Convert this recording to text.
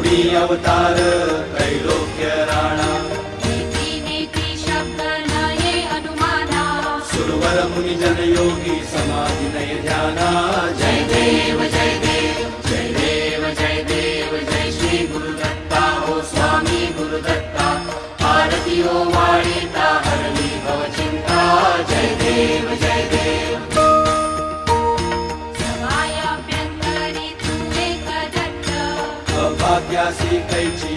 स्वामी अवतार त्रैलोक्य राणा नेती नेती शब्द नये अनुमाना सुरवर मुनि जन योगी समाधि नय ध्याना जय देव जय देव जय देव जय देव जय श्री गुरुदत्ता हो स्वामी गुरुदत्ता आरती ओ वाणीता हरली भव चिंता जय देव जय देव सवायाभ्यंतरी तू एक दत्त अभाग्यासी कैची